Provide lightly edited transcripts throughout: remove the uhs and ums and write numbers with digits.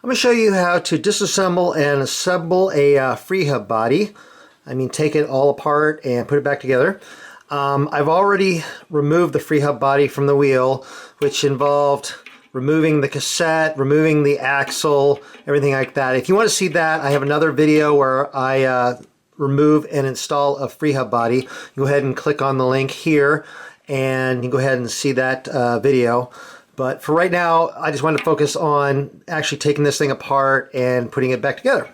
I'm going to show you how to disassemble and assemble a Freehub body. I mean, take it all apart and put it back together. I've already removed the Freehub body from the wheel, which involved removing the cassette, removing the axle, everything like that. If you want to see that, I have another video where I remove and install a Freehub body. You go ahead and click on the link here and you can go ahead and see that video. But for right now, I just want to focus on actually taking this thing apart and putting it back together.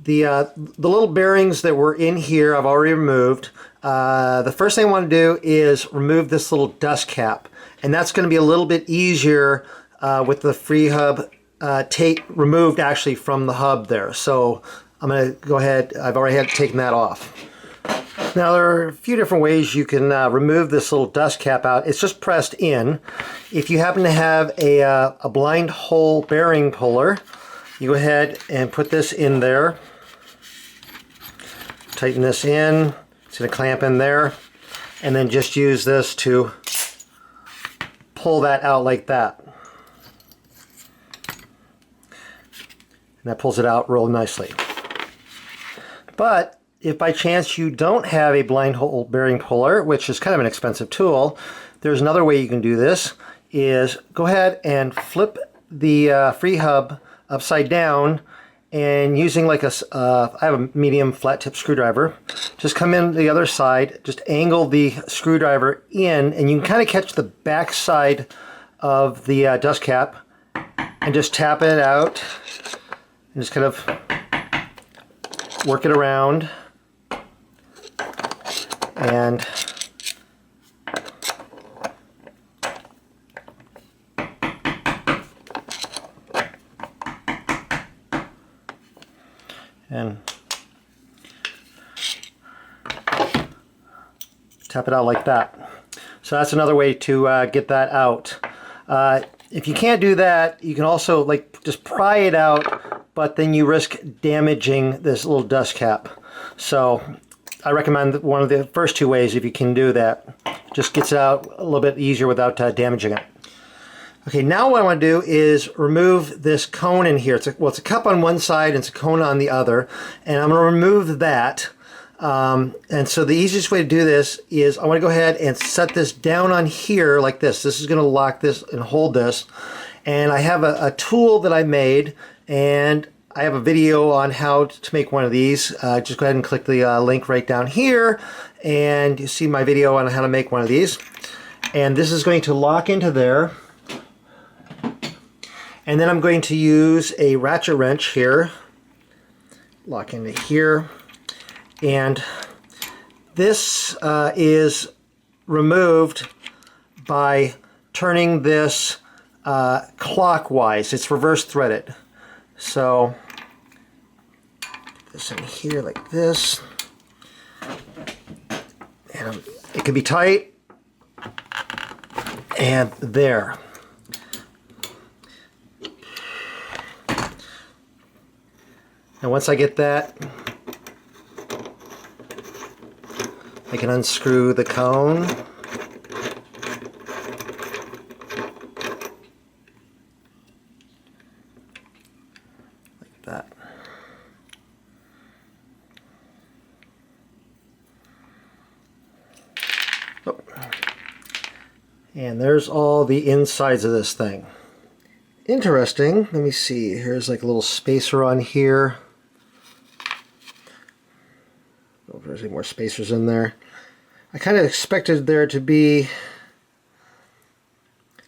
The little bearings that were in here, I've already removed. The first thing I want to do is remove this little dust cap. And that's going to be a little bit easier with the Freehub tape removed actually from the hub there. So I'm going to go ahead, I've already taken that off. Now there are a few different ways you can remove this little dust cap out. It's just pressed in. If you happen to have a blind hole bearing puller, you go ahead and put this in there. Tighten this in. It's going to clamp in there. And then just use this to pull that out like that. And that pulls it out real nicely. But if by chance you don't have a blind hole bearing puller, which is kind of an expensive tool, there's another way you can do this, is go ahead and flip the Freehub upside down, and using like I have a medium flat tip screwdriver, just come in the other side, just angle the screwdriver in, and you can kind of catch the back side of the dust cap and just tap it out and just kind of work it around. And tap it out like that. So that's another way to get that out. If you can't do that, you can also like just pry it out, but then you risk damaging this little dust cap. So I recommend one of the first two ways if you can do that. Just gets it out a little bit easier without damaging it. Okay, now what I want to do is remove this cone in here. It's a cup on one side and it's a cone on the other. And I'm going to remove that. And so the easiest way to do this is I want to go ahead and set this down on here like this. This is going to lock this and hold this. And I have a tool that I made, and I have a video on how to make one of these. Just go ahead and click the link right down here, and you see my video on how to make one of these. And this is going to lock into there. And then I'm going to use a ratchet wrench here, lock into here. And this is removed by turning this clockwise. It's reverse threaded. So this in here like this, and it can be tight, and there. And once I get that, I can unscrew the cone. Like that. Oh. And there's all the insides of this thing. Interesting. Let me see. Here's like a little spacer on here. Oh, there's any more spacers in there. I kind of expected there to be,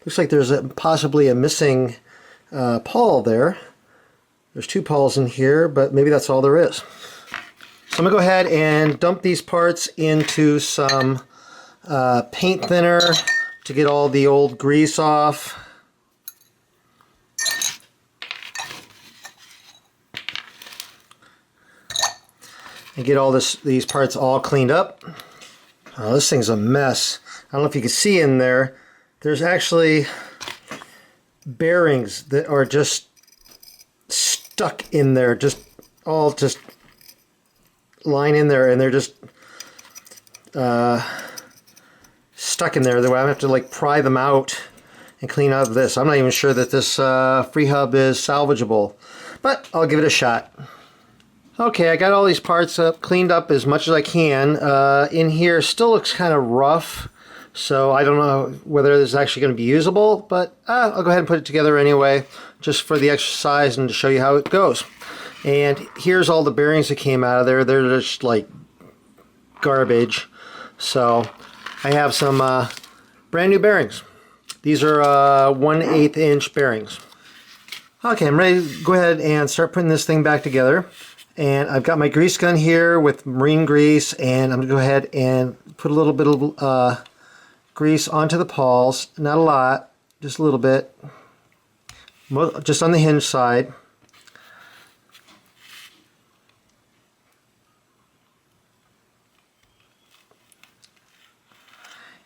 looks like there's possibly a missing pawl there. There's two pawls in here, but maybe that's all there is. So I'm going to go ahead and dump these parts into some paint thinner to get all the old grease off. And get all these parts all cleaned up. Oh, this thing's a mess. I don't know if you can see in there. There's actually bearings that are just stuck in there, just line in there, and they're just stuck in there. I'm gonna have to like pry them out and clean out this. I'm not even sure that this Freehub is salvageable, but I'll give it a shot. Okay, I got all these parts cleaned up as much as I can. In here still looks kind of rough, so I don't know whether this is actually going to be usable, but I'll go ahead and put it together anyway, just for the exercise and to show you how it goes. And here's all the bearings that came out of there. They're just like garbage. So I have some brand new bearings. These are 1/8 inch bearings. Okay, I'm ready to go ahead and start putting this thing back together. And I've got my grease gun here with marine grease, and I'm going to go ahead and put a little bit of grease onto the pawls. Not a lot, just a little bit. Just on the hinge side.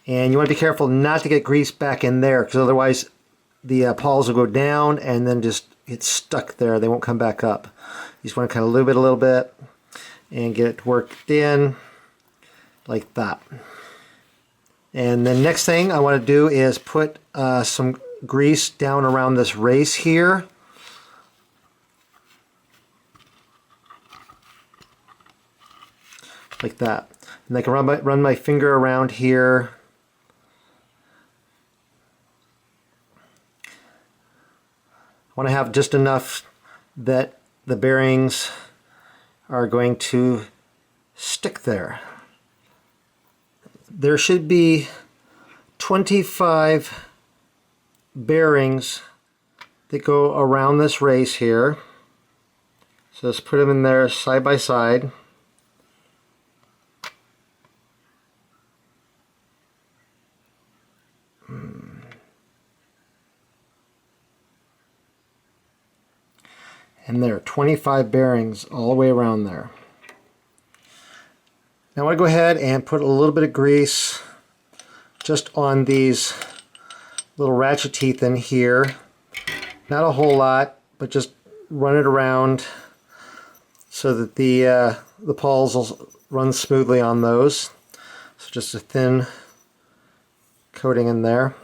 And you want to be careful not to get grease back in there, because otherwise the pawls will go down and then just get stuck there. They won't come back up. You just want to kind of lube it a little bit and get it worked in like that. And the next thing I want to do is put some grease down around this race here. Like that. And I can run my finger around here. I want to have just enough that the bearings are going to stick there. There should be 25 bearings that go around this race here. So let's put them in there side by side. And there are 25 bearings all the way around there. Now I want to go ahead and put a little bit of grease just on these little ratchet teeth in here. Not a whole lot, but just run it around so that the pawls will run smoothly on those. So just a thin coating in there.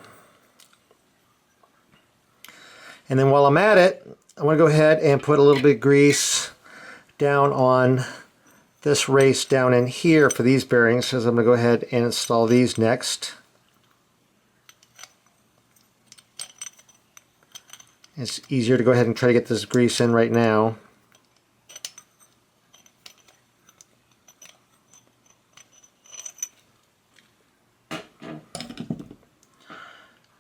And then while I'm at it, I want to go ahead and put a little bit of grease down on this race down in here for these bearings, because I'm going to go ahead and install these next. It's easier to go ahead and try to get this grease in right now.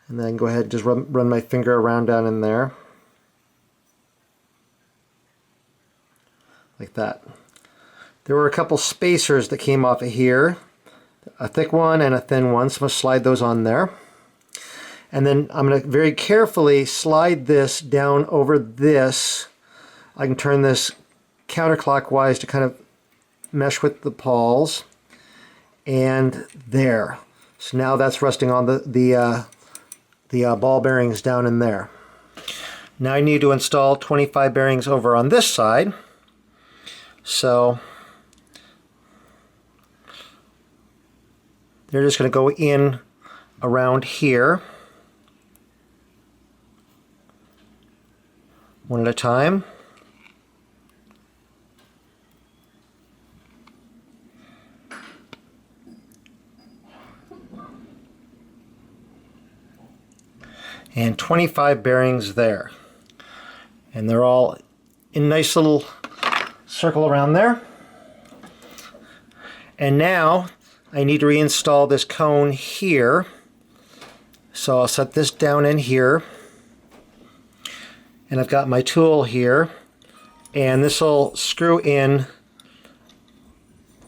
And then go ahead and just run my finger around down in there. Like that. There were a couple spacers that came off of here, a thick one and a thin one, so I'm going to slide those on there. And then I'm going to very carefully slide this down over this. I can turn this counterclockwise to kind of mesh with the pawls. And there. So now that's resting on the ball bearings down in there. Now I need to install 25 bearings over on this side. So they're just going to go in around here, one at a time. And 25 bearings there. And they're all in a nice little circle around there. And now I need to reinstall this cone here. So I'll set this down in here. And I've got my tool here. And this will screw in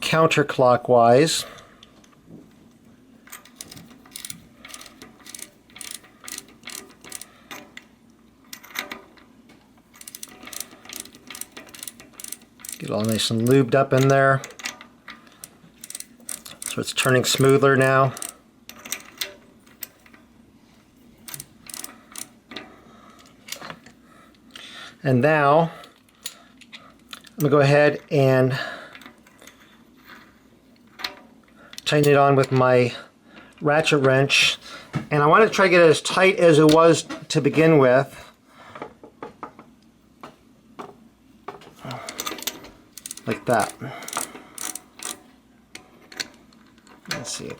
counterclockwise. Get it all nice and lubed up in there. So it's turning smoother now. And now I'm going to go ahead and tighten it on with my ratchet wrench And I want to try to get it as tight as it was to begin with. Like that. Let's see.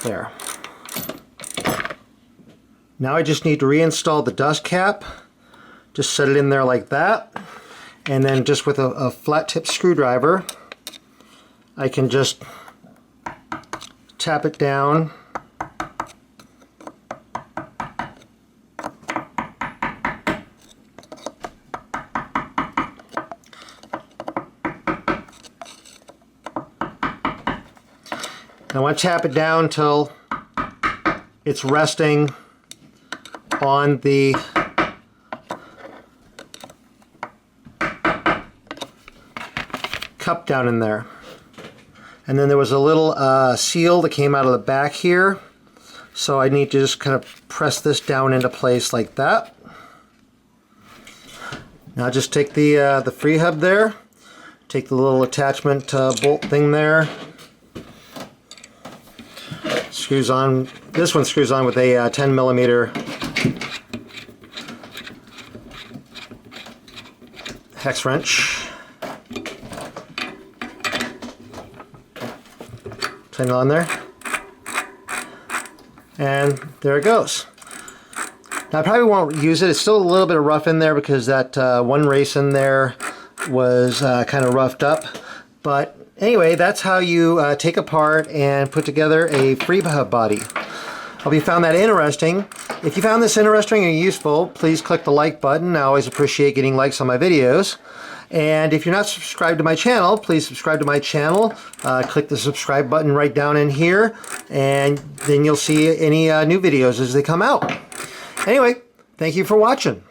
There. Now I just need to reinstall the dust cap. Just set it in there like that. And then just with a flat tip screwdriver, I can just tap it down. I want to tap it down until it's resting on the cup down in there. And then there was a little seal that came out of the back here, so I need to just kind of press this down into place like that. Now just take the Freehub there, take the little attachment bolt thing there, screws on. This one screws on with a 10mm hex wrench. Turn it on there, and there it goes. Now I probably won't use it. It's still a little bit of rough in there because that one race in there was kind of roughed up. But anyway, that's how you take apart and put together a Freehub body. Hope you found that interesting. If you found this interesting and useful, please click the like button. I always appreciate getting likes on my videos. And if you're not subscribed to my channel, please subscribe to my channel. Click the subscribe button right down in here, and then you'll see any new videos as they come out. Anyway, thank you for watching.